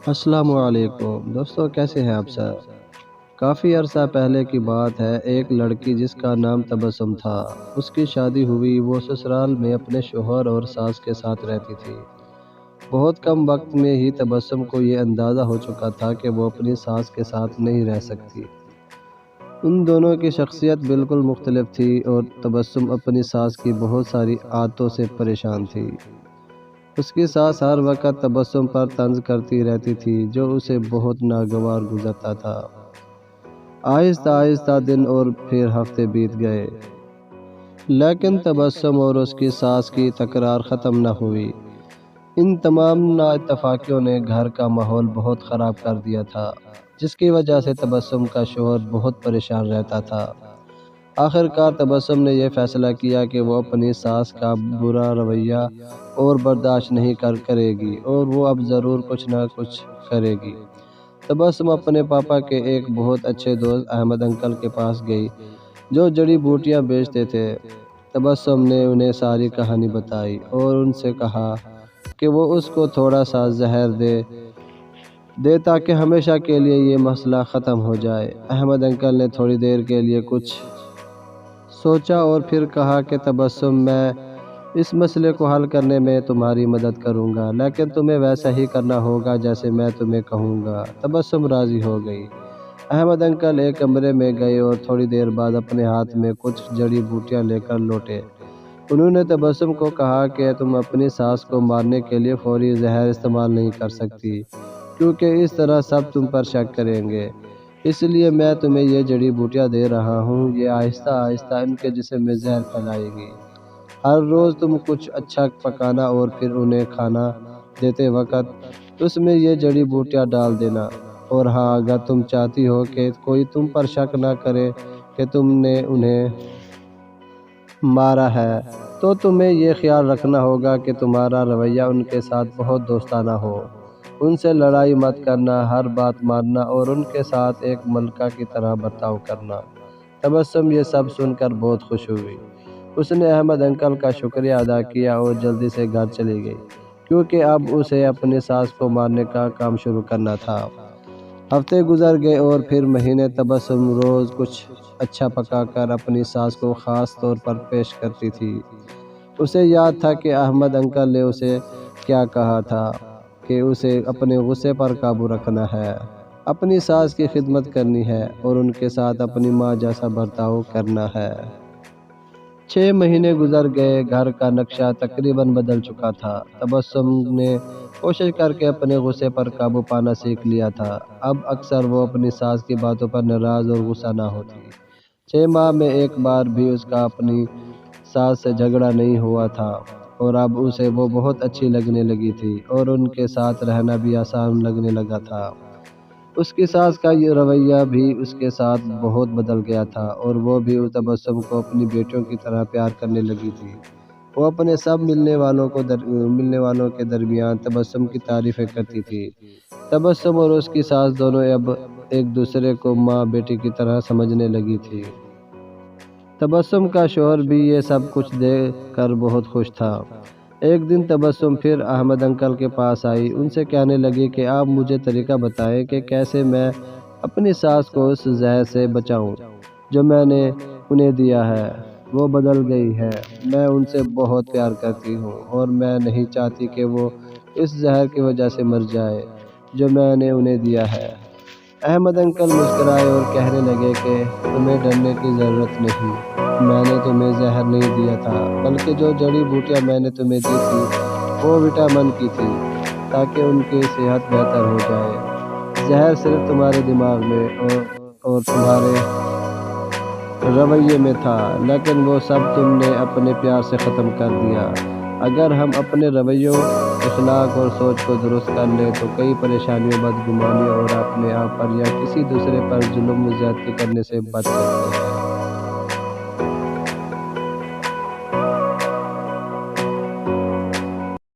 السلام علیکم دوستو، کیسے ہیں آپ سب؟ کافی عرصہ پہلے کی بات ہے، ایک لڑکی جس کا نام تبسم تھا، اس کی شادی ہوئی۔ وہ سسرال میں اپنے شوہر اور ساس کے ساتھ رہتی تھی۔ بہت کم وقت میں ہی تبسم کو یہ اندازہ ہو چکا تھا کہ وہ اپنی ساس کے ساتھ نہیں رہ سکتی۔ ان دونوں کی شخصیت بالکل مختلف تھی اور تبسم اپنی ساس کی بہت ساری عادتوں سے پریشان تھی۔ اس کی ساس ہر وقت تبسم پر طنز کرتی رہتی تھی، جو اسے بہت ناگوار گزرتا تھا۔ آہستہ آہستہ دن اور پھر ہفتے بیت گئے، لیکن تبسم اور اس کی ساس کی تکرار ختم نہ ہوئی۔ ان تمام نااتفاقیوں نے گھر کا ماحول بہت خراب کر دیا تھا، جس کی وجہ سے تبسم کا شوہر بہت پریشان رہتا تھا۔ آخر کار تبسم نے یہ فیصلہ کیا کہ وہ اپنی ساس کا برا رویہ اور برداشت نہیں کرے گی اور وہ اب ضرور کچھ نہ کچھ کرے گی۔ تبسم اپنے پاپا کے ایک بہت اچھے دوست احمد انکل کے پاس گئی، جو جڑی بوٹیاں بیچتے تھے۔ تبسم نے انہیں ساری کہانی بتائی اور ان سے کہا کہ وہ اس کو تھوڑا سا زہر دے تاکہ ہمیشہ کے لیے یہ مسئلہ ختم ہو جائے۔ احمد انکل نے تھوڑی دیر کے لیے کچھ سوچا اور پھر کہا کہ تبسم، میں اس مسئلے کو حل کرنے میں تمہاری مدد کروں گا، لیکن تمہیں ویسا ہی کرنا ہوگا جیسے میں تمہیں کہوں گا۔ تبسم راضی ہو گئی۔ احمد انکل ایک کمرے میں گئے اور تھوڑی دیر بعد اپنے ہاتھ میں کچھ جڑی بوٹیاں لے کر لوٹے۔ انہوں نے تبسم کو کہا کہ تم اپنی ساس کو مارنے کے لیے فوری زہر استعمال نہیں کر سکتی، کیونکہ اس طرح سب تم پر شک کریں گے۔ اس لیے میں تمہیں یہ جڑی بوٹیاں دے رہا ہوں، یہ آہستہ آہستہ ان کے جسم میں زہر پھیلائے گی۔ ہر روز تم کچھ اچھا پکانا اور پھر انہیں کھانا دیتے وقت اس میں یہ جڑی بوٹیاں ڈال دینا۔ اور ہاں، اگر تم چاہتی ہو کہ کوئی تم پر شک نہ کرے کہ تم نے انہیں مارا ہے، تو تمہیں یہ خیال رکھنا ہوگا کہ تمہارا رویہ ان کے ساتھ بہت دوستانہ ہو۔ ان سے لڑائی مت کرنا، ہر بات ماننا اور ان کے ساتھ ایک ملکہ کی طرح برتاؤ کرنا۔ تبسم یہ سب سن کر بہت خوش ہوئی۔ اس نے احمد انکل کا شکریہ ادا کیا اور جلدی سے گھر چلی گئی، کیونکہ اب اسے اپنی ساس کو مارنے کا کام شروع کرنا تھا۔ ہفتے گزر گئے اور پھر مہینے۔ تبسم روز کچھ اچھا پکا کر اپنی ساس کو خاص طور پر پیش کرتی تھی۔ اسے یاد تھا کہ احمد انکل نے اسے کیا کہا تھا کہ اسے اپنے غصے پر قابو رکھنا ہے، اپنی ساس کی خدمت کرنی ہے اور ان کے ساتھ اپنی ماں جیسا برتاؤ کرنا ہے۔ 6 مہینے گزر گئے، گھر کا نقشہ تقریباً بدل چکا تھا۔ تبسم نے کوشش کر کے اپنے غصے پر قابو پانا سیکھ لیا تھا۔ اب اکثر وہ اپنی ساس کی باتوں پر ناراض اور غصہ نہ ہوتی۔ 6 ماہ میں ایک بار بھی اس کا اپنی ساس سے جھگڑا نہیں ہوا تھا اور اب اسے وہ بہت اچھی لگنے لگی تھی اور ان کے ساتھ رہنا بھی آسان لگنے لگا تھا۔ اس کی ساس کا یہ رویہ بھی اس کے ساتھ بہت بدل گیا تھا اور وہ بھی تبسم کو اپنی بیٹیوں کی طرح پیار کرنے لگی تھی۔ وہ اپنے سب ملنے والوں کے درمیان تبسم کی تعریفیں کرتی تھی۔ تبسم اور اس کی ساس دونوں اب ایک دوسرے کو ماں بیٹی کی طرح سمجھنے لگی تھی۔ تبسم کا شوہر بھی یہ سب کچھ دیکھ کر بہت خوش تھا۔ ایک دن تبسم پھر احمد انکل کے پاس آئی۔ ان سے کہنے لگی کہ آپ مجھے طریقہ بتائیں کہ کیسے میں اپنی ساس کو اس زہر سے بچاؤں جو میں نے انہیں دیا ہے۔ وہ بدل گئی ہے، میں ان سے بہت پیار کرتی ہوں اور میں نہیں چاہتی کہ وہ اس زہر کی وجہ سے مر جائے جو میں نے انہیں دیا ہے۔ احمد انکل مسکرائے اور کہنے لگے کہ تمہیں ڈرنے کی ضرورت نہیں، میں نے تمہیں زہر نہیں دیا تھا، بلکہ جو جڑی بوٹیاں میں نے تمہیں دی تھی وہ وٹامن کی تھی تاکہ ان کی صحت بہتر ہو جائے۔ زہر صرف تمہارے دماغ میں اور تمہارے رویے میں تھا، لیکن وہ سب تم نے اپنے پیار سے ختم کر دیا۔ اگر ہم اپنے رویوں، اخلاق اور سوچ کو درست کر لیں تو کئی پریشانیوں، بدگمانیوں اور اپنے آپ پر یا کسی دوسرے پر ظلم و زیادتی کرنے سے بچ سکتے ہیں۔